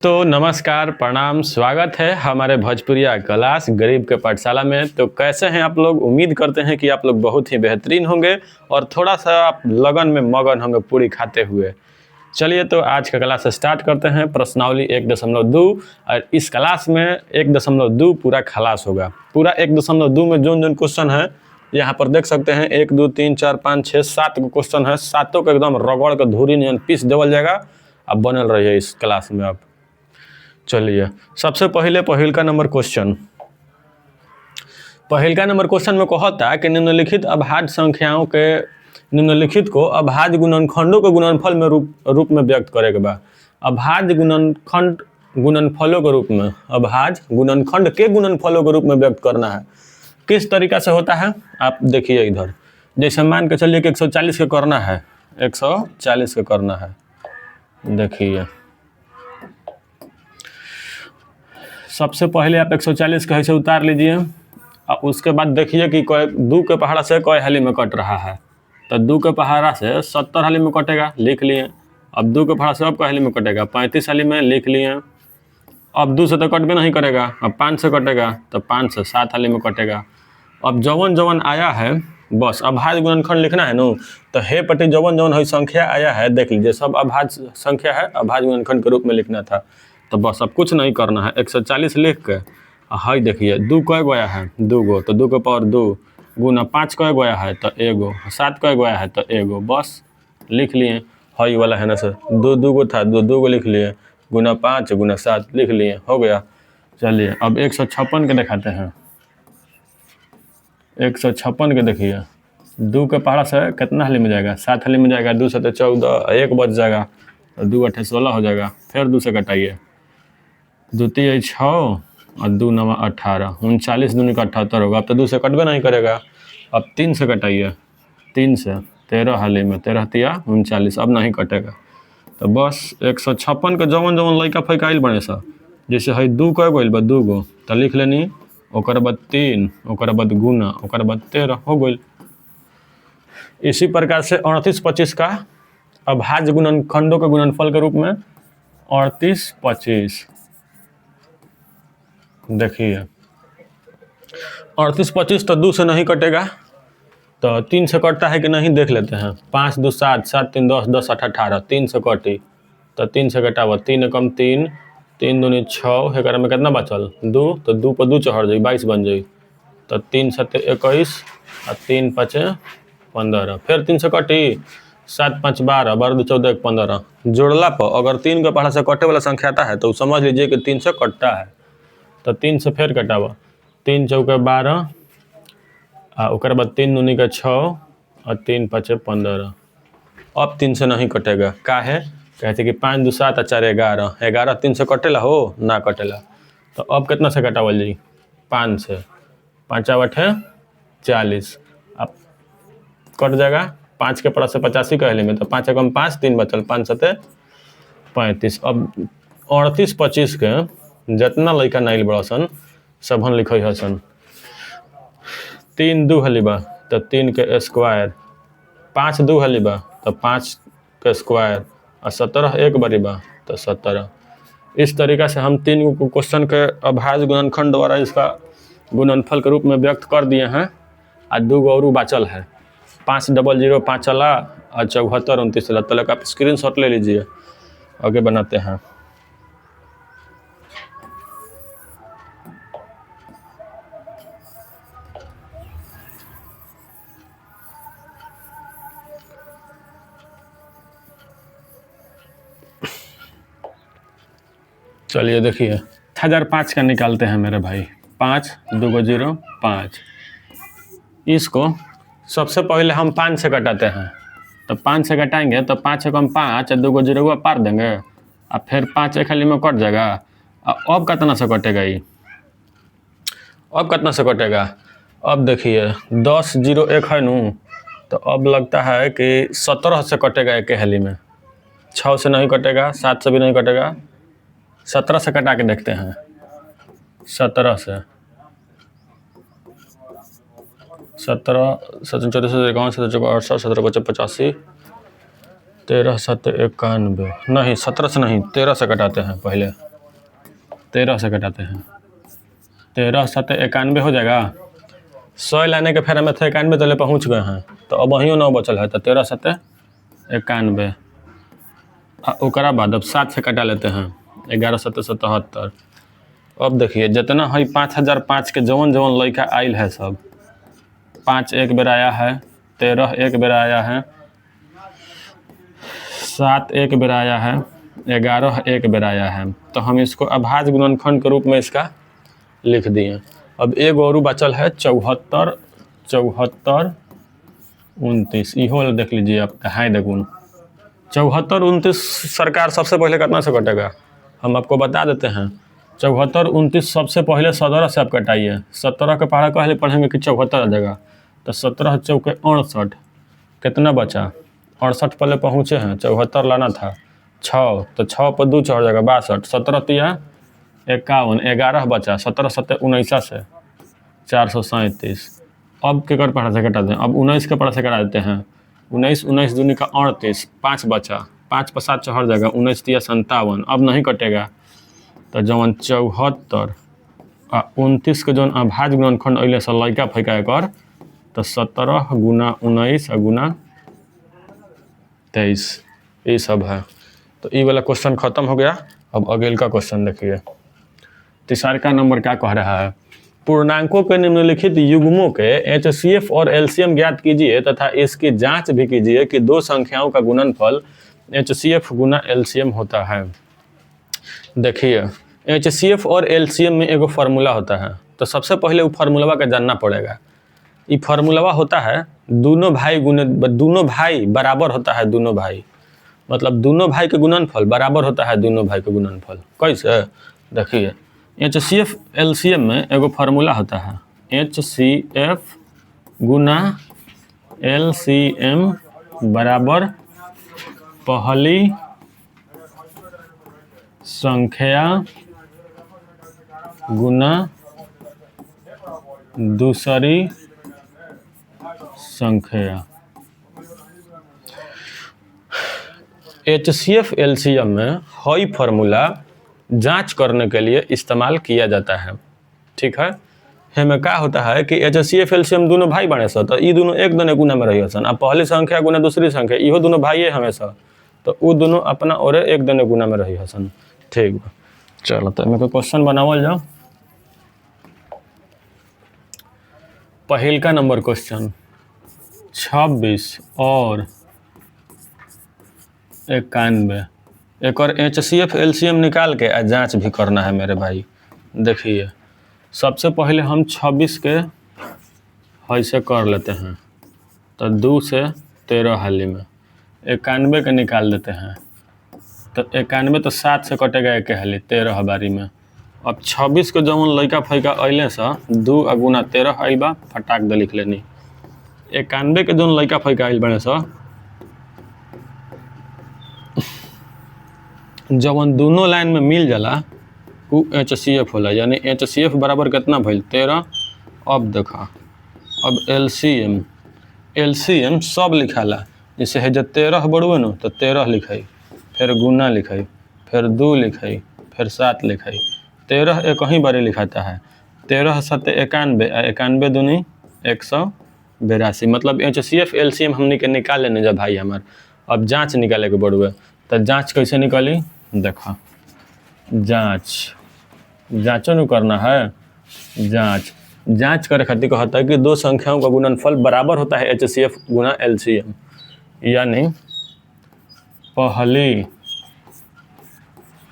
तो नमस्कार, प्रणाम, स्वागत है हमारे भोजपुरिया क्लास गरीब के पाठशाला में। तो कैसे हैं आप लोग? उम्मीद करते हैं कि आप लोग बहुत ही बेहतरीन होंगे और थोड़ा सा आप लगन में मगन होंगे पूरी खाते हुए। चलिए तो आज का क्लास स्टार्ट करते हैं। प्रश्नावली 1.2 और इस क्लास में 1.2 पूरा खलास होगा। पूरा 1.2 में जोन क्वेश्चन है यहाँ पर देख सकते हैं। 1 2 3 4 5 6 7 क्वेश्चन है। सातों को एकदम रगड़ के धूरी नियन पीस देवल जाएगा। अब बनल रहिए इस क्लास में। अब चलिए सबसे पहले पहिलका नंबर क्वेश्चन में कहता कि निम्नलिखित अभाज्य संख्याओं के निम्नलिखित को अभाज्य गुणनखंडों के गुणनफल में रूप में व्यक्त करेगा बा। अभाज्य गुणनखंड गुणनफलों के रूप में, अभाज्य गुणनखंड के गुणनफलों के रूप में व्यक्त करना है। किस तरीका से होता है आप देखिए इधर। जैसे मान के चलिए कि 140 के करना है, 140 के करना है। देखिए सबसे पहले आप 140 का ऐसे उतार लीजिए। अब उसके बाद देखिए कि दो के पहाड़ा से कई हाली में कट रहा है। तो 2 के पहाड़ा से 70 हाली में कटेगा, लिख लिए। अब 2 के पहाड़ा से अब कई हाली में कटेगा, 35 हाली में, लिख लिए। अब 2 से तो कट भी नहीं करेगा। अब 5 से कटेगा तो 5 से 7 हाली में कटेगा। अब जवन आया है बस अभाज्य गुणनखंड लिखना है नो। तो हे पट्टी जवन है संख्या आया है देख लीजिए, सब अभाज्य संख्या है, अभाज्य गुणनखंड के रूप में लिखना था। तो बस अब कुछ नहीं करना है। 140 लिख के हाई देखिए 2 कै गया है, 2 गो, तो 2 के पावर 2 गुना 5 कै गया है तो 1 गो, 7 कै गया है तो 1 गो, बस लिख लिए। हाई वाला है ना सर, 2 गो था, 2 गो लिख लिए, गुना 5 गुना 7 लिख लिए, हो गया। चलिए अब 156 के दिखाते हैं। 156 के देखिए 2 के पहाड़ा से कितना हाली में जाएगा, 7 हाली में जाएगा। 2 से तो 14, 1 बच जाएगा, 2 8 16 हो जाएगा। फिर 2 से कटाइए, 2 3 6 और 2 9 18, 39 दूनी का 78 होगा। अब तो 2 से कटबे नहीं करेगा। अब 3 से कटाइए, 3 से 13 हाली में, 13 तिया 39, अब नहीं कटेगा। तो बस 156 के जवन लड़का फैकाइल बने सा। जैसे है 2 कै गइल बा, 2 गो, तो लिख लेनी। ओकर बाद 3, ओकर बाद गुना, ओकर बाद 13 हो गइल। इसी प्रकार से 38 25 का अभाज्य गुणनखंडों के गुणनफल के रूप में 38 25 देखिए 38 25 तो 2 से नहीं कटेगा, तो 3 से कटता है कि नहीं देख लेते हैं। 5 2 7, 7 3 10, 10 8 18, 3 से कटी तो 3 से कटा हुआ, 3 एकम 3, 3 दूनी 6, एकरा में कितना बचल 2, तो 2 पर 2 चढ़ जाई, 22 बन जाई। तो 3 7 21 और 3 5 15, फिर 3 से कटी, 7 5 12, 12 2 14 1 15। जोड़ला पर अगर 3 के पहाड़ा से कटे वाला संख्या आता है तो समझ लीजिए कि 3 से कटता है। तो 3 से फिर कटावा, 3 चौके 12 और ओकर बाद 3 दूनी का 6 और 3 5 15। अब 3 से नहीं कटेगा, का है कहते कि 5 2 7 और 4 11, 11 3 से कटेला हो ना कटेला। तो अब कितना से कटावल जी, 5 से, 5 8 40, अब कट जाएगा। 5 के पड़ा से 85 कहले में, तो 5 एकम 5, 3 बचल, 5 7 35। अब 38 25 के जितना लड़का नाइल बड़ा सन सबन लिखे हसन। 3 2 हाली बा तो 3 के स्क्वायर, 5 2 हाली बा तो 5 के स्क्वायर और 17 एक बारी बा तो 17। इस तरीका से हम 3 क्वेश्चन के अभाज्य गुणनखंड द्वारा इसका गुणनफल के रूप में व्यक्त कर दिए हैं। और 2 गो और बाचल है, 5 0 0 5 चला और 74 29 चला। तो आप स्क्रीनशॉट ले लीजिए, आगे बनाते हैं। चलिए देखिए 1005 का निकालते हैं मेरे भाई। 5 2 को 0 5, इसको सबसे पहले हम 5 से कटाते हैं। तो 5 से कटाएंगे तो 5 एकम 5 और 2 को 0 पार देंगे और फिर 5 एक हाली में कट जाएगा। अब कितना से कटेगा ये, अब कितना से कटेगा? अब देखिए 10 0 1 है नू, तो अब लगता है कि 17 से कटेगा एक हाली में। 6 से नहीं कटेगा, 7 से भी नहीं कटेगा, 17 से कटा के देखते हैं। 17 से 17 17 34 51 17 68 17 55 85, 13 7 91, नहीं 17 से नहीं 13 से कटाते हैं पहले। 13 से घटाते हैं, 13 7 91 हो जाएगा। 100 लाने के फेरा में थे 91 तले पहुँच गए हैं, तो अब वहीं 9 बचल है, तो 13 7 91। ओकरा बाद अब 7 से कटा लेते हैं, 11 7 77। अब देखिए जितना है 5005 के जवन जवन लड़का आयल है सब, 5 एक बेर आया है, 13 एक बेर आया है, 7 एक बेर आया है, 11 एक बेर आया है। तो हम इसको अभाज्य गुणनखंड के रूप में इसका लिख दिए। अब एक और बचल है 74 74 29, इहो देख लीजिए आप कहाँ देखूँ 74 29 सरकार सबसे पहले कितना से कटेगा हम आपको बता देते हैं। 74 29 सबसे पहले 17 से आप कटाइए, 17 के पढ़ा पहले पढ़ेंगे कि 74 आ जाएगा, तो 17 चौके 68, कितना बचा 68 पहले पहुँचे हैं, 74 लाना था 6, तो 6 पर 2 चढ़ जाएगा 62, 17 तिया 51, 11 बचा, 17 7 19 से 437। अब केकर पढ़ा से कटा दें, अब 19 के पढ़ा से कटा देते हैं, 19 19 दूनी का 38, 5 बचा, 5 पर 7 चढ़ जाएगा, 19 तिया 57, अब नहीं कटेगा। तो जवन 74 आ 29 के जौन अभाज्य गुणनखंड अइले से लड़का फैका एकर, तो 17 गुना 19 गुना 23, ये सब है। तो ये वाला क्वेश्चन खत्म हो गया। अब अगले का क्वेश्चन देखिए, तीसरा नंबर क्या कह रहा है, पूर्णांकों के निम्नलिखित युग्मों के HCF और LCM ज्ञात कीजिए तथा इसकी जांच भी कीजिए कि दो संख्याओं का गुणनफल HCF गुना LCM होता है। देखिए HCF और LCM में एगो फार्मूला होता है, तो सबसे पहले वो फार्मूला का जानना पड़ेगा। ये फार्मूला होता है दोनों भाई बराबर होता है, दोनों भाई मतलब दोनों भाई के गुणनफल बराबर होता है दोनों भाई के गुणनफल। कैसे देखिए HCF LCM में एगो फार्मूला होता है, HCF गुना LCM बराबर पहली संख्या गुना दूसरी संख्या। HCF LCM में हई फार्मूला जांच करने के लिए इस्तेमाल किया जाता है। ठीक है, हमें क्या होता है कि HCF LCM दोनों भाई बने सन, तो ये दोनों एक दने गुना में रही सन, अब पहली संख्या गुना दूसरी संख्या, इहो दोनों भाई है हमेशा, तो वो दोनों अपना और एक दने गुना में रही सन। ठीक बा, चलो तो मेरे को क्वेश्चन बनावल जाओ। पहिलका नंबर क्वेश्चन 26 और 91, एक और HCF LCM निकाल के जांच भी करना है मेरे भाई। देखिए सबसे पहले हम 26 के ऐसे कर लेते हैं, तो 2 से 13 हाली में 91 के निकाल देते हैं, तो 91 तो 7 से कटेगा एक हाली 13 बारी में। अब 26 के जवन लड़का फैका अइले से 2 गुना 13 आइल बा, फटाक दे लिख लेनी। 91 के जवन लड़का फैका आइल बने से जवन दोनों लाइन में मिल जाला वो HCF होला, यानी HCF बराबर कितना भइल 13। अब देखा अब LCM सब लिखाला, जैसे है जब 13 बढ़ुए न तो 13 लिखाई, फिर गुना लिखाई, फिर 2 लिखाई, फिर 7 लिखाई, 13 एक ही बारी लिखाता है। 13 7 91, 91 दूनी 182, मतलब HCF LCM हमने के निकाल लेने जब भाई हमार। अब जांच निकाले के बढ़ुए, तो जांच कैसे निकाली देखा, जांचो न करना है। जांच करे खातिर कहता है कि दो संख्याओं का गुणनफल बराबर होता है HCF गुना LCM, यानी पहली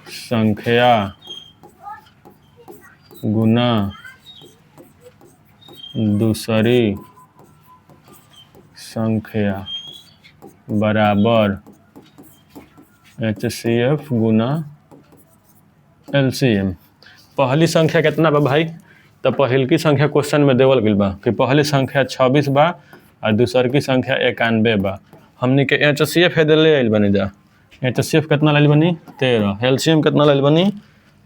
संख्या गुना दूसरी संख्या बराबर HCF गुना LCM। पहली संख्या कितना बा भाई, तो पहल की संख्या क्वेश्चन में देवल गई बा कि पहली संख्या 26 बा और दूसर की संख्या 91 बा। हमने के HCF ले आइल बनी जा, HCF कितना लाइल बनी 13, LCM कितना लाइल बनी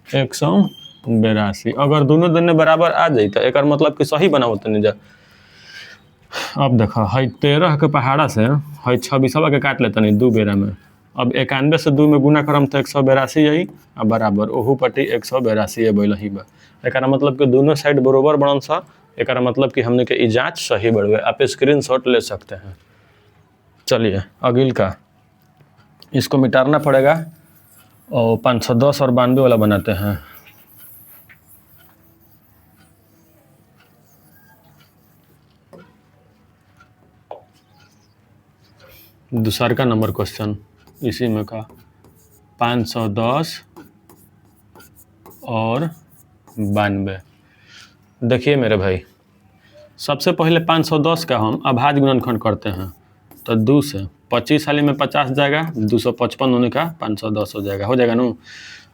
182। अगर दोनों दोनों बराबर आ जाए तो एक मतलब कि सही बनाओ तनी जा। अब देखा है 13 के पहाड़ा से है 26 के काट लेता नहीं 2 बेरा में, अब 91 से 2 में गुना करम तो 182 आई आ बराबर ओहू पट्टी 182 बोल ही बा। एक मतलब कि दोनों साइड बरोबर बनन सा। एक मतलब कि हमने के ई जाँच सही बढ़ुए। आप स्क्रीनशॉट ले सकते हैं। चलिए अगिल का इसको मिटाना पड़ेगा और 510 और 92 वाला बनाते हैं। दूसरा का नंबर क्वेश्चन इसी में का 510 और 92। देखिए मेरे भाई, सबसे पहले 510 का हम अभाज्य गुणनखंड करते हैं। तो 2 से 25 वाली में 50 जाएगा, 255 होने का 510 हो जाएगा ना।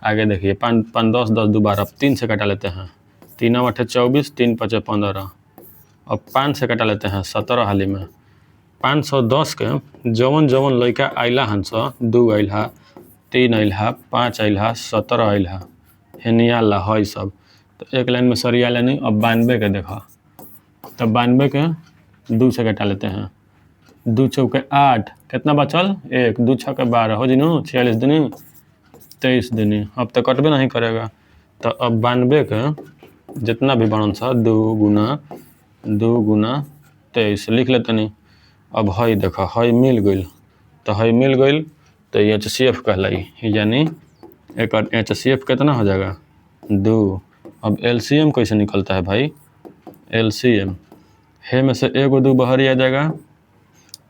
आगे देखिए 5 10 10 दोबारा 3 से कटा लेते हैं। 3 8 24, 3 5 15। अब 5 से कटा लेते हैं 17 हाली में। 510 के जवन जवन लड़का आइला हंस 2 आइला, 3 आइला, 5 आइला, 17 आइला, हेनिया ला है सब। तो एक लाइन में सरिया लेनी। अब 92 के देखा, तब 92 के 2 से कटा लेते हैं। 2 चौके 8, कितना बचल 1, 2 छक्के 12 हो जी नो 46 दुनी 23 दुनी। अब तो कटबे नहीं करेगा। तो अब 92 के जितना भी बनन सा 2 गुना 23 लिख लेते नहीं। अब हई देखा हई मिल गई। तो हई मिल गई तो ये HCF कहलाई, यानी एक HCF कितना हो जाएगा 2। अब LCM कैसे निकलता है भाई? LCM हे में से 1 2 बाहर आ जाएगा,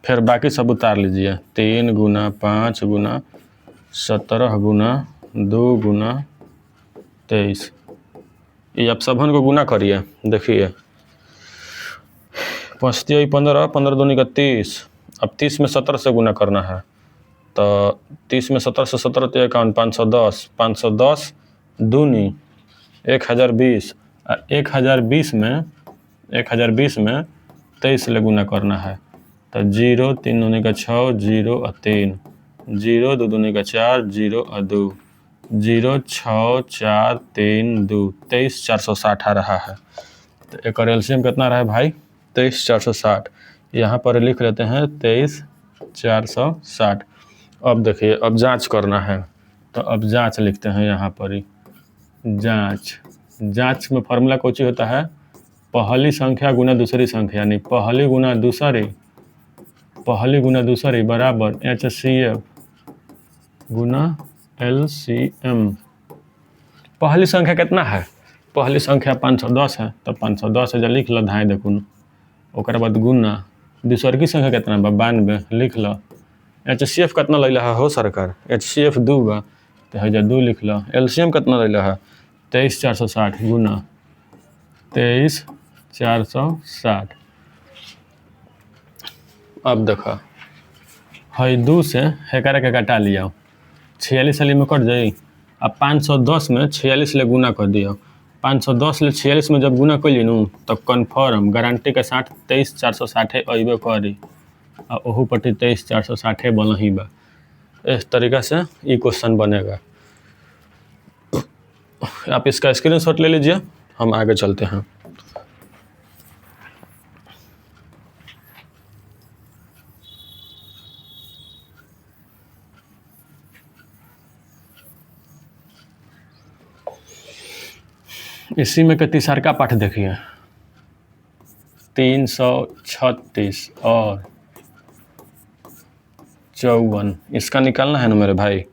फिर बाकी सब उतार लीजिए। 3 गुना 5 गुना 17 गुना 2 गुना 23। ये आप सबन को गुना करिए। देखिए 5 15, 15 दूनी का 30। अब 30 में 17 से गुना करना है। तो 30 में 17 से 17 तो 51, 510, 510 दूनी 1020। 1020 में 23 ले गुना करना है। तो 0 3 दूनी का 6, 0 और 3, 0 2 दूनी का 4, 0 और 2, 0 6 4 3 2, 23 460 आ रहा है। तो एक एलसीएम कितना रहा है भाई? 23 460। यहाँ पर लिख लेते हैं 23 460। अब देखिए अब जांच करना है। तो अब जांच लिखते हैं यहाँ पर ही। जांच में फार्मूला कौन होता है? पहली संख्या गुना दूसरी संख्या, यानी पहली गुना दूसरी बराबर HCF गुना LCM। पहली संख्या कितना है? पहली संख्या 510 है। तो 510 है, जब लिख लो धाई देखून। ओकर बाद गुना दूसर की संख्या कितना बा 92 लिख लो। HCF कितना ले है हो सरकार? HCF 2 बा, तो है 2 लिख लो। LCM कितना ले है? 23 460 गुना 23 460। अब देखा है 2 से हेकर के कटा लिया, 46 वाली में कट जाई। अब 510 में 46 ले गुना कर दिया। 510 ले 46 में जब गुना कर ली तो कन्फर्म गारंटी के साथ 23 460 अबे करी। और ओहू पट्टी 23 460 बन ही बा। इस तरीका से ये क्वेश्चन बनेगा। आप इसका स्क्रीनशॉट ले लीजिए, हम आगे चलते हैं। इसी में के तीसरा का पाठ देखिए 336 और 54। इसका निकालना है ना मेरे भाई।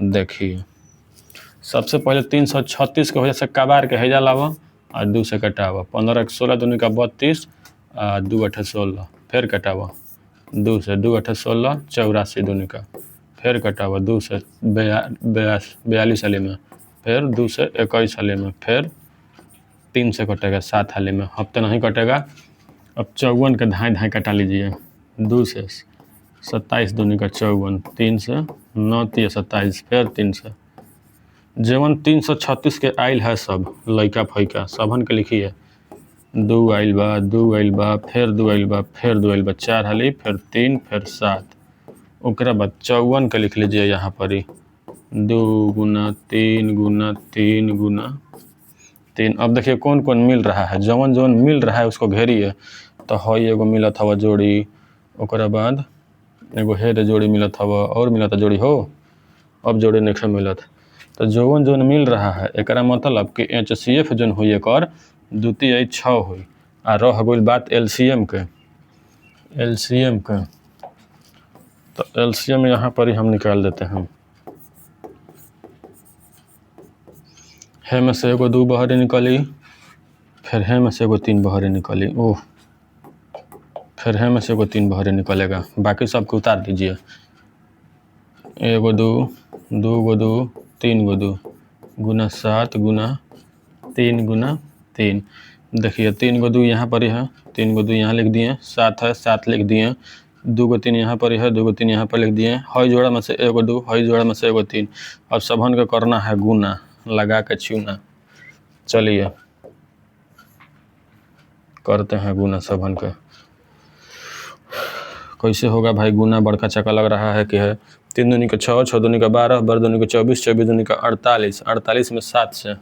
देखिए सबसे पहले 336 के वजह से कबार के हैजा लावा और 2 से कटावा। 15 1 16 दूनी का 32 और 2 8 16 फिर कटावा। 2 से 2 8 16 84 दूनी का फिर कटावा। 2 से 42 वाली में, फिर 2 से 21 वाली में, फिर 3 से कटेगा 7 हाली में। हफ्ते नहीं कटेगा। अब 54 के धाई कटा लीजिए। 2 से 27 दूनी का 54, 3 से 9 3 27, फिर 3 से जेवन 336 के आइल है सब लइका फैका सबन के लिखिए। 2 आइल बा, 2 आइल बा, फिर 2 आइल बा, फिर 2 आइल बा, 4 हाली, फिर 3, फिर 7। ओकरा बाद 54 के लिख लीजिए यहाँ पर ही 2 गुना 3 गुना 3 गुना 3। अब देखिए कौन कौन मिल रहा है। जवन मिल रहा है उसको घेरिए। तो हई एगो मिलत हवा जोड़ी। ओकरा बाद एगो हेड जोड़ी मिलत हवा और मिलत जोड़ी हो, अब जोड़ी नहीं मिलत। तो जोन जोन मिल रहा है एकरा मतलब कि HCF जोन हुई एकर द्वितीय 6 हुई। आ रह गई बात LCM के, तो LCM यहाँ पर ही हम निकाल देते हैं। है में से एगो 2 बहरे निकली, फिर है में से एगो 3 बहरे निकली, ओह फिर है में से एगो 3 बहरे निकलेगा, बाकी सबको उतार दीजिए। एगो 2, 2 गो 2, 3 गो 2 गुना 7 गुना 3 गुना 3। देखिए 3 गो 2 यहाँ पर ही है, 3 गो 2 यहाँ लिख दिए, 7 है 7 लिख दिए, 2 गो 3 यहाँ पर ही है, 2 गो 3 यहाँ पर लिख दिए। हई जोड़ा में से एगो 2, हई जोड़ा में से एगो 3। अब सबन का करना है गुना, लगा के चूना। चलिए करते हैं गुना सबन का। कैसे होगा भाई गुना, बड़का चक्का लग रहा है कि है 3 दूनी का 6, 6 दूनी का 12, 12 दूनी का 24, 24 दूनी का 48, 48 में 7 से,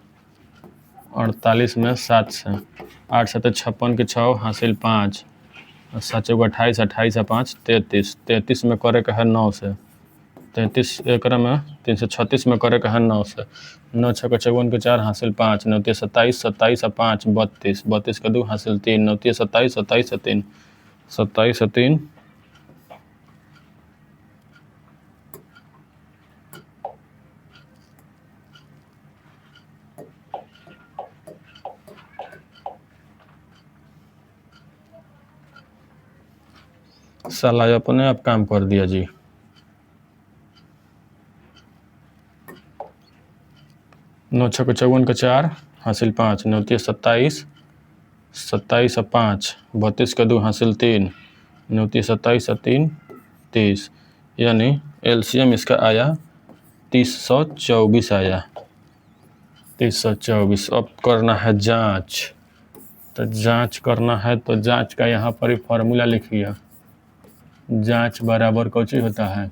48 में 7 से 8 7 56 के 6 हासिल 5, 7 28, 28 5 33, 33 में करे का है 9 से, 33 एक में 336 में करे का है 9 से, 9 6 के 54 के 4 हासिल 5, 9 27, 27 5 32, 32 के 2 हासिल 3, 9 27, 27 3, 27 3 साला अपने आप काम कर दिया जी। नौ 6 के 54 के 4 हासिल 5, 9 27, 27 5 32 के 2 हासिल 3, 9 27 3 30, यानी LCM इसका आया 324 आया, 324। अब करना है जांच, तो जांच करना है तो जांच का यहाँ पर ही फॉर्मूला लिखिए। जांच बराबर कौची होता है,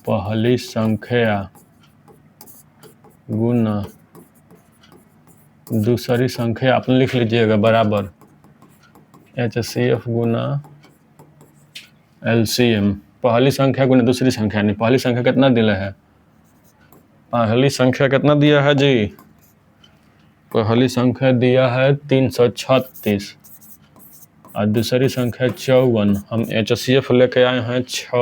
पहली संख्या गुना दूसरी संख्या, आपने लिख लीजिएगा बराबर HCF गुना LCM। पहली संख्या गुना दूसरी संख्या, नहीं पहली संख्या कितना दिया है, पहली संख्या कितना दिया है जी, पहली संख्या दिया है 336 और दूसरी संख्या 54। हम HCF लेके आए हैं 6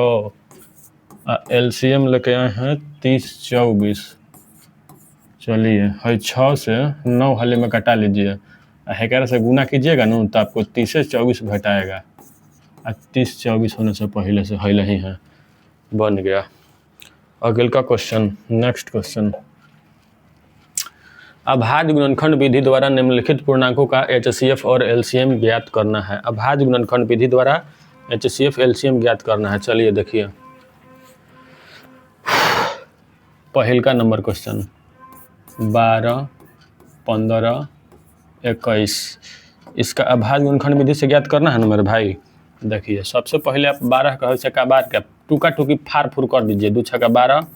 और LCM लेके आए हैं 3024। चलिए है 6 से 9 हाले में कटा लीजिए, हेकर से गुना कीजिएगा ना तो आपको 30 से 24 घटाएगा, और 30 24 होने से पहले से है ही है, बन गया। अगले का क्वेश्चन, नेक्स्ट क्वेश्चन, अभाज्य गुणनखंड विधि द्वारा निम्नलिखित पूर्णांकों का HCF और LCM ज्ञात करना है। अभाज्य गुणनखंड विधि द्वारा HCF LCM ज्ञात करना है। चलिए देखिए पहल का नंबर क्वेश्चन, 12 15 21, इसका अभाज्य गुणनखंड विधि से ज्ञात करना है ना मेरे भाई। देखिए सबसे पहले आप 12 का छक्का 12 का टूका टूकी फार फूर कर दीजिए, 2 छक्का 12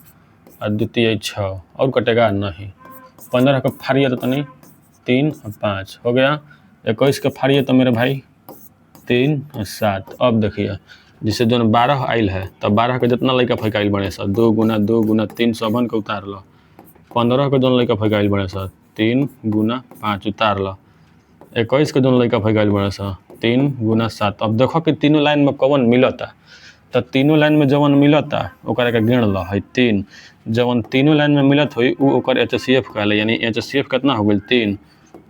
और द्वितीय 6 और कटेगा नहीं। 15 का फाड़िए तो नहीं 3 और 5 हो गया। 21 का फाड़िए तो मेरे भाई 3 और 7। अब देखिए जिसे जो 12 आयल है तब 12 के जितना लड़का फेंकाइल बने सर 2 गुना 3 सबन के उतार लो। 15 के जो लड़का फेंकाइल बने सर 3 गुना 5 उतार लो। 21 के जो लड़का फेंकाइल बने सर 3 गुना 7। अब देखो कि तीनों लाइन में कौन मिलता, तो तीनों लाइन में जवन मिलता ओकरा के गिन लो है 3, जवन तीनों लाइन में मिलत हुई वो ओकर HCF कहले, यानी HCF कितना हो गई 3।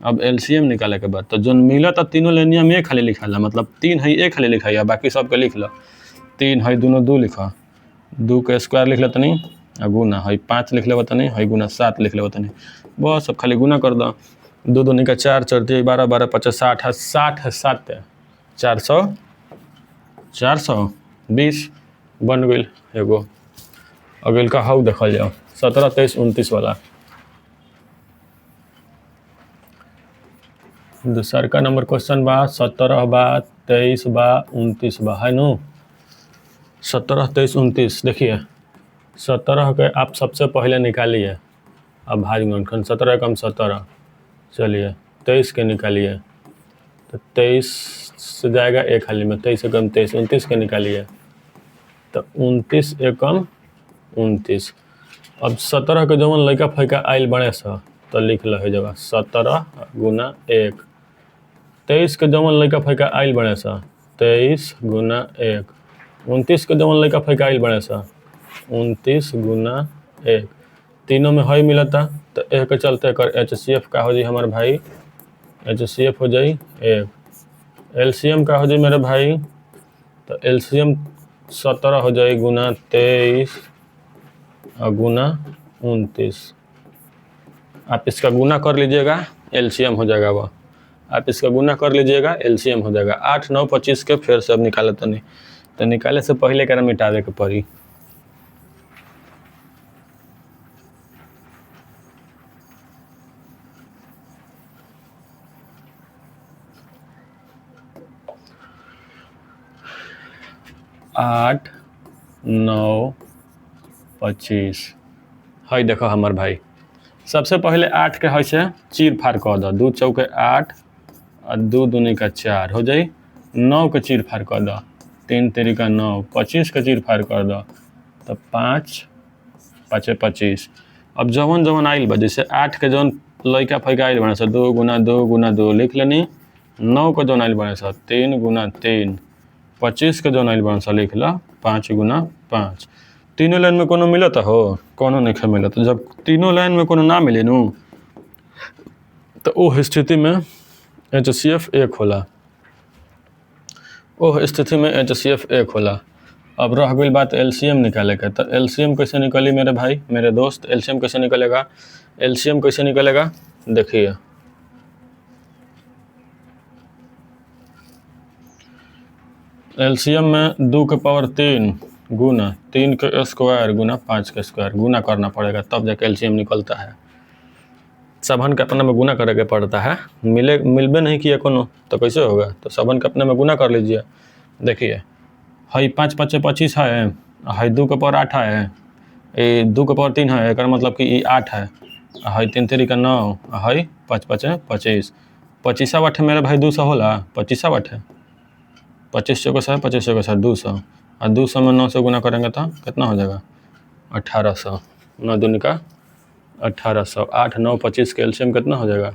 अब LCM निकाले के बाद तो जो मिलता तीनों लाइनिया में खाली लिखा ला, मतलब 3 है एक खाली लिखा है, बाकी सब के लिख लो। 3 है दोनों 2 लिखा, 2 के स्क्वायर लिख लेते नहीं और गुना है 5 लिख लेते नहीं, है गुना 7 लिख लेते नहीं, बस सब खाली गुना कर दो। 2 दूनी का 4 4 12 12 50 60 है, 60 है 7 400 420 बन गई एगो। अगल का हाउ देखल जाओ 17 23 29 वाला। दूसर का नंबर क्वेश्चन बा 17 बा 23 बा 29 बा है नो। 17 23 29 देखिए 17 के आप सबसे पहले निकालिए अभाज्य गुणनखंड, 17 कम 17। चलिए 23 के निकालिए, तो 23 से जाएगा एक हाली में, 23 एकम 23, 29 के निकालिए तो 29 एकम 29। अब 17 के जवन लड़का फैका आइल बड़े सा तो लिख लो है जगह 17 गुना 1। 23 के जवन लड़का फैका आइल बड़े सा 23 गुना 1। 29 के जवन लड़का फैका आइल बड़े सा 29 गुना 1। तीनों में हई मिलता तो एक के चलते कर HCF का हो जाए हमारे भाई, HCF हो जाए 1। LCM का हो जाए मेरे भाई, तो LCM 17 हो जाए गुना 23 और गुना 29। आप इसका गुना कर लीजिएगा, LCM हो जाएगा वह। आप इसका गुना कर लीजिएगा, LCM हो जाएगा 8 9 25 के फिर से अब निकाले तो निकाले से पहले करा मिटावे के पड़ी। आठ 9 25 है देखो हमार भाई, सबसे पहले 8 के है से चीर फाड़ कर दो, 2 चौके 8 और 2 दूनी का 4 हो जाए। 9 के चीर फाड़ कर दो, 3 तेरी का 9, 25 के चीर फाड़ कर दो तो 5 5 25। अब जवन जवन आइल बा जैसे 8 के जवन लड़का फैका आइल बने से 2 गुना 2 गुना 2 लिख लेनी। 9 के जवन आइल बने से 3 गुना 3। 25 के जवन आइल बने से लिख लो 5 गुना 5। तीनों लाइन में कोनो मिलता हो, कोनो नहीं मिलता। जब तीनों लाइन में कोनो ना मिले नू तो वो स्थिति में HCF 1 होला, वो स्थिति में HCF 1 होला। अब रह गई बात LCM निकाले के, तो LCM कैसे निकली मेरे भाई मेरे दोस्त, LCM कैसे निकलेगा? LCM कैसे निकलेगा देखिए, LCM में 2 के पावर 3 गुना 3 के स्क्वायर गुना 5 के स्क्वायर गुना करना पड़ेगा, तब जाके LCM निकलता है। सबन के अपने में गुना करे के पड़ता है, मिलबे नहीं किया कोनो तो कैसे होगा? तो सबन के अपने में गुना कर लीजिए। देखिए हई 5 5 25 है, हई 2 के पावर 8 है, ये 2 के पावर 3 है, एक मतलब कि ये 8 है, हई 3 3 का 9, हई 5 5 25। 25 वाट है मेरे भाई 200 होला, 25 वाट है, 25 चौके 100, 25 चौके 100 200, और 200 में 9 से गुना करेंगे तो कितना हो जाएगा? 1800। 9 दूनी का 1800, 8 9 25 के LCM कितना हो जाएगा?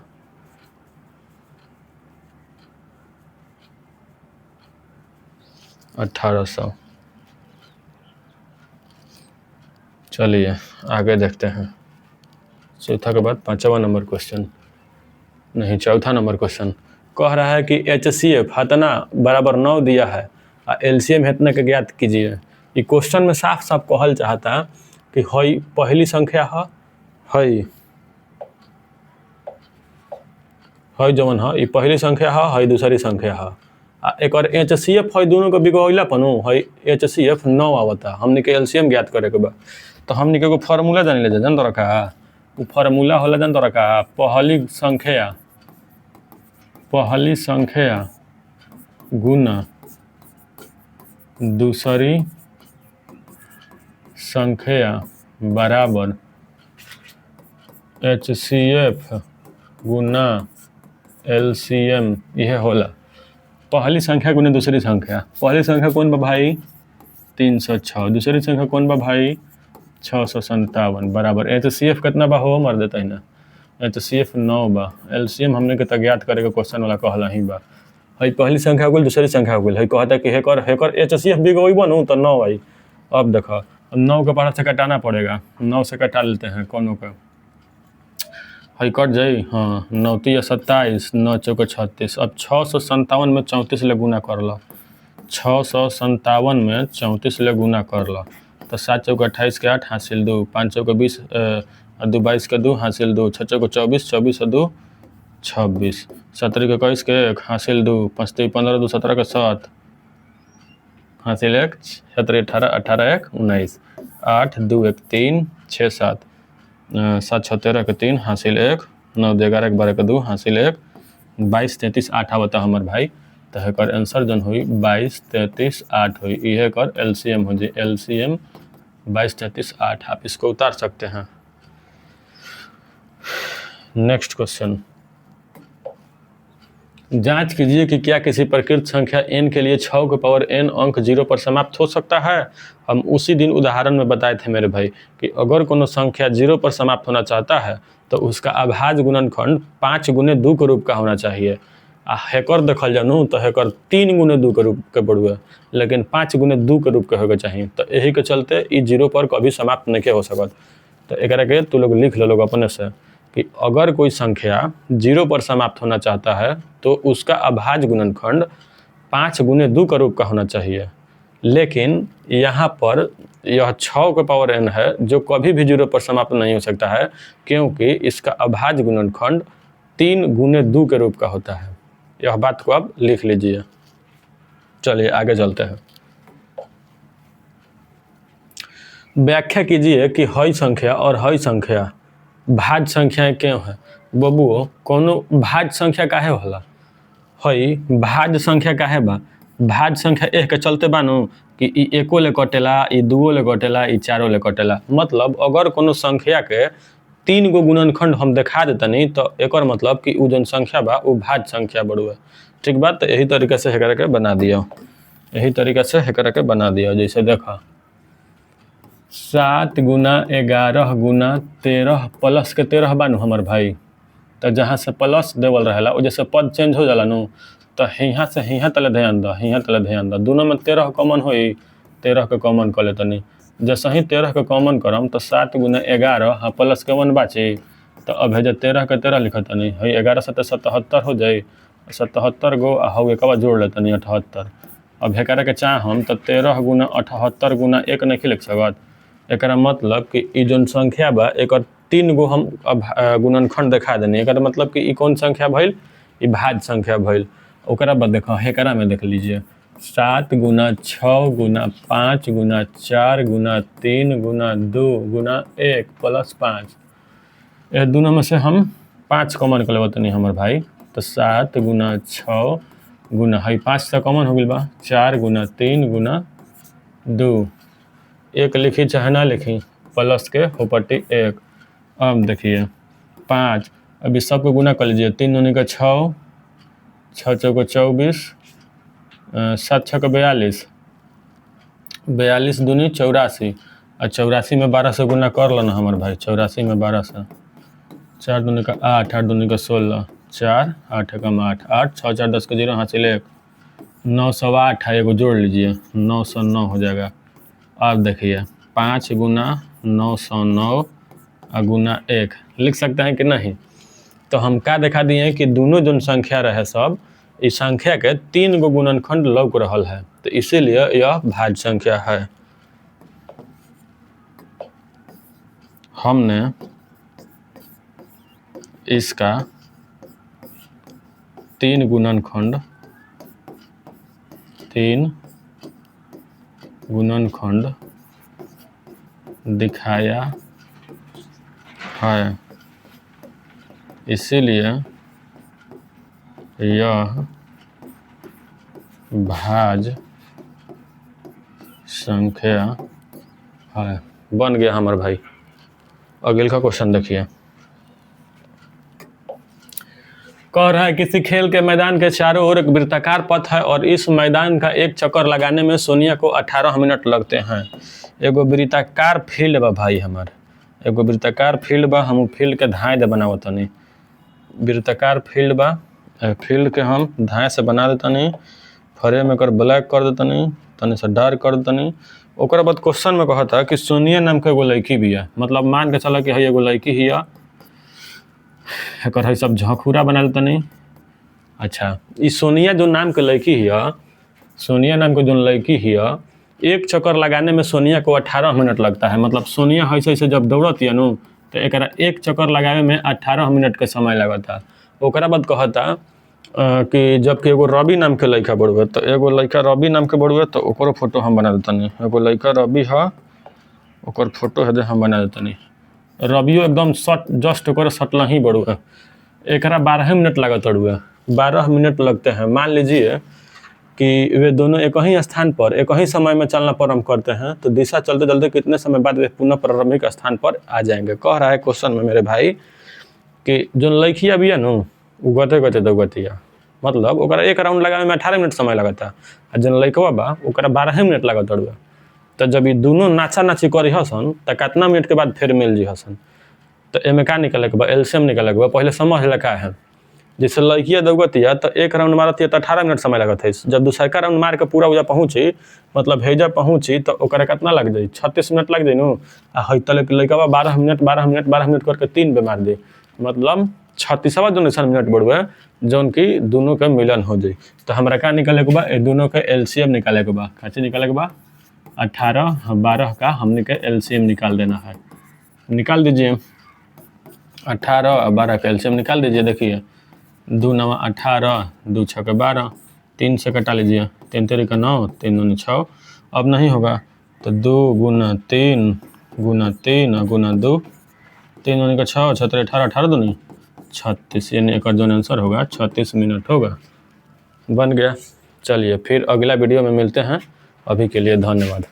1800। चलिए आगे देखते हैं। चौथा के बाद 5वां नंबर क्वेश्चन, नहीं 4था नंबर क्वेश्चन कह रहा है कि HCF हतना बराबर 9 दिया है और LCM इतना के ज्ञात कीजिए। ये क्वेश्चन में साफ साफ कहल चाहता कि हई पहली संख्या है, हई जवन है ये पहली संख्या है, हई दूसरी संख्या है, एक और HCF है दोनों को बिगोइला पनो है HCF 9 आवता। हमने के LCM ज्ञात करे के बा तो हमने के एगो फार्मूला जान ले जान तो रखा, वो फार्मूला होला जान तो रखा, पहली संख्या गुना दूसरी संख्या बराबर HCF गुना LCM। यह होला पहली संख्या गुना दूसरी संख्या। पहली संख्या कौन बा भाई 306, दूसरी संख्या कौन बा भाई 657 बराबर HCF कितना बा हो मर देता है ना, HCF 9 बा। LCM हमने के ज्ञात करे के क्वेश्चन वाला कहला ही बा। हई पहली संख्या हो गई दूसरी संख्या हो गई, हई कहता कि हेकर HCF बिगोइबो नु तो 9 आई। अब देखो 9 के 12 से कटाना पड़ेगा, 9 से कटा लेते हैं कोनो का, हई कट जाई, हाँ 9 3 27, 9 चौके 36। अब 657 में 34 ले गुना कर लो, 657 में 34 ले गुना कर लो तो 7 चौके 28 के 8 हासिल 2, 5 चौके 20 2 22 के 2 हासिल 2, 6 चौके 24, 24 और 2 26, 17 के 21 के 1 हासिल 2, 5 3 15 2 17 के 7 हासिल 1, 17 18 18 1 19, 8 2 1 3 6 7 7 6 13 के 3 हासिल 1, 9 2 11 के 12 के 2 हासिल 1, 22 33 8 आवता हमार भाई। तो एकर आंसर जन हुई 22 33 8 हुई, यह एकर LCM हो जाए। LCM 22 33 8, आप इसको उतार सकते हैं। नेक्स्ट क्वेश्चन जांच कीजिए कि क्या किसी प्रकृत संख्या n के लिए 6 के पावर n अंक 0 पर समाप्त हो सकता है। हम उसी दिन उदाहरण में बताए थे मेरे भाई कि अगर कोनो संख्या 0 पर समाप्त होना चाहता है तो उसका अभाज्य गुणनखंड 5 गुने 2 के रूप का होना चाहिए। आ हेकर देखल जानू तो हेकर 3 गुने 2 के रूप के बड़ुए, लेकिन 5 गुने 2 के रूप के होके चाहिए। तो यही के चलते ई 0 पर कभी समाप्त नहीं हो सकत। तो एक के तू लोग लिख लो लोग अपने से कि अगर कोई संख्या 0 पर समाप्त होना चाहता है तो उसका अभाज्य गुणनखंड 5 गुने 2 का रूप का होना चाहिए। लेकिन यहाँ पर यह 6 के पावर n है जो कभी भी 0 पर समाप्त नहीं हो सकता है, क्योंकि इसका अभाज्य गुणनखंड 3 गुने 2 के रूप का होता है। यह बात को आप लिख लीजिए। चलिए आगे चलते हैं। व्याख्या कीजिए कि हई संख्या और हई संख्या भाज्य संख्याएं क्यों है। बबुओ कोनो भाज्य संख्या काहे होला, हई भाज्य संख्या काहे बा। भाज्य संख्या एह के चलते बानू कि ई एको ले कटेला, ई दुओ ले कटेला, ई चारो ले कटेला। मतलब अगर कोनो संख्या के 3 गो गुणनखंड हम दिखा देतनी तो एकर मतलब कि उ जन संख्या बा उ भाज्य संख्या बड़ुए। ठीक बात, तो यही तरीके से हेकर के बना दियो, यही तरीके से हेकर के बना दियो। जैसे देखा 7 गुना 11 गुना 13 प्लस के 13 बानू हमर भाई। तो जहाँ से प्लस देवल रहेला वो जैसे पद चेंज हो जाला नू, तो यहाँ से यहाँ तले ध्यान दो, यहाँ तले ध्यान दो। दोनों में 13 कॉमन होई, 13 के कॉमन कर ले तनी। जैसे ही 13 के कॉमन करम तो 7 गुना 11 हाँ प्लस के 1 बाची। तो अब है जो 13 के 13 लिखत तनी, है 11 से 77 हो जाई, 77 गो हऊ एक बार जोड़ ले तनी 78। अब हेकर के चाह हम तो 13 गुना 78 गुना 1 नहीं लिख सकत। एक मतलब कि ई जौन संख्या बा एक 3 गो हम गुणनखंड दिखा देनी। एक मतलब कि ई कौन संख्या भइल, ई भाज्य संख्या भइल। ओकरा बाद देखो हेकरा में देख लीजिए 7 गुना 6 गुना 5 गुना 4 गुना 3 गुना 2 गुना 1 प्लस 5। ये दोनों में से हम 5 कॉमन कर लेवत नहीं हमर भाई। तो 7 गुना 6 गुना है 5 से कॉमन हो गई बा, 4 गुना 3 गुना 2, 1 लिखी चाहे ना लिखी प्लस के होपट्टी 1। अब देखिए 5, अभी सबको गुना कर लीजिए। 3 दूनी का 6, 6 चौको 24, 7 छः का 42, 42 दूनी 84, और 84 में 12 से गुना कर लो ना हमारे भाई। 84 में 12 से, 4 दूनी का 8, 8 दूनी का 16, 4 8 कम 8, 8 6 4 10 का 0 हासिल 1, 908 है, एगो जोड़ लीजिए 909 हो जाएगा। अब देखिए 5 गुना 909 गुना 1 लिख सकते हैं कि नहीं। तो हम क्या दिखा दिए कि दोनों जो संख्या रहे सब इस संख्या के 3 गो गुणनखंड लौक रहल है, तो इसीलिए यह भाज्य संख्या है। हमने इसका 3 गुणनखंड दिखाया है, इसीलिए यह भाज्य संख्या है। बन गया हमारे भाई। अगले का क्वेश्चन देखिए, कह रहा है किसी खेल के मैदान के चारों ओर एक वृत्ताकार पथ है और इस मैदान का एक चक्कर लगाने में सोनिया को 18 मिनट लगते हैं। एगो वृत्ताकार फील्ड बा भाई हमार, एगो वृत्ताकार फील्ड बा। हम फील्ड के धाए दे बनावत तनी, वृत्ताकार फील्ड बा, फील्ड के हम धाए से बना देतनी। फ्रेम एकर ब्लैक कर देतनी, तनी से डार्क कर देतनी। ओकर बाद क्वेश्चन में कहता कि सोनिया नाम के एगो लड़की भी है, मतलब मान के चला कि है एगो लड़की ही है, एकर है सब झखूरा बना देतनी। अच्छा, ई सोनिया जो नाम के लड़की है, सोनिया नाम के जो लड़की है, एक चक्कर लगाने में सोनिया को 18 मिनट लगता है। मतलब सोनिया ऐसे ऐसे जब दौड़ती है नु तो एक चक्कर लगाने में 18 मिनट के समय लगता। ओकरा बाद कहता कि जबकि एगो रवि नाम के लड़का बड़ुए, तो एगो लड़का रवि नाम के बड़ुए, तो ओकरो फोटो हम बना देतनी। एगो लड़का रवि है, ओकर फोटो है हम बना देतनी। रवियो एकदम सट जस्ट ओकर सटला ही बड़ुए। एक 12 मिनट लगत बड़ुए, 12 मिनट लगते हैं। मान लीजिए कि वे दोनों एक ही स्थान पर एक ही समय में चलना प्रारंभ करते हैं, तो दिशा चलते चलते कितने समय बाद वे पुनः प्रारंभिक स्थान पर आ जाएंगे। कह रहा है क्वेश्चन में मेरे भाई कि जो लड़कियाँ भी है ना वो गते गते दौगतिया, मतलब ओकरा एक राउंड लगावे में 18 मिनट समय लगता आ जन लइकवा बा ओकरा 12 मिनट लागत हड़ुआ। तो जब ये दोनों नाचा नाची करी हसन तो कितना मिनट के बाद फिर मिल जी हसन। तो एमे का निकले के बा, एलसीएम निकले के बा। पहले समझ ले का है, जैसे लड़किया दौगतिया तो एक राउंड मारती है तो 18 मिनट समय लगत है। जब दूसरा राउंड मार के पूरा उजा पहुँची मतलब हेजा पहुँची तो ओकरा कितना लग जाई, 36 मिनट लग जाई नु। आ हई तले के लड़का 12 मिनट 12 मिनट 12 मिनट करके 3 पे मार दी, मतलब 36वां donation मिनट बढ़ुए जौन की दोनों के मिलन हो जाई। तो हमरा का निकले के बा, दोनों के एलसीएम निकाले के बा। कैसे निकाले के बा, 18 12 का हमने के एलसीएम निकाल देना है। निकाल दीजिए 18 और 12 का एलसीएम निकाल दीजिए। देखिए 2 9 18, 2 6 12, 3 से कटा लीजिए, 3 3 का 9, 3 दूनी 6। अब नहीं होगा तो 2 गुना 3 गुना 3 गुना 2, 3 दूनी का 6, 6 3 18, 18 दूनी 36, यानी एक जो आंसर होगा 36 मिनट होगा। बन गया। चलिए फिर अगला वीडियो में मिलते हैं, अभी के लिए धन्यवाद।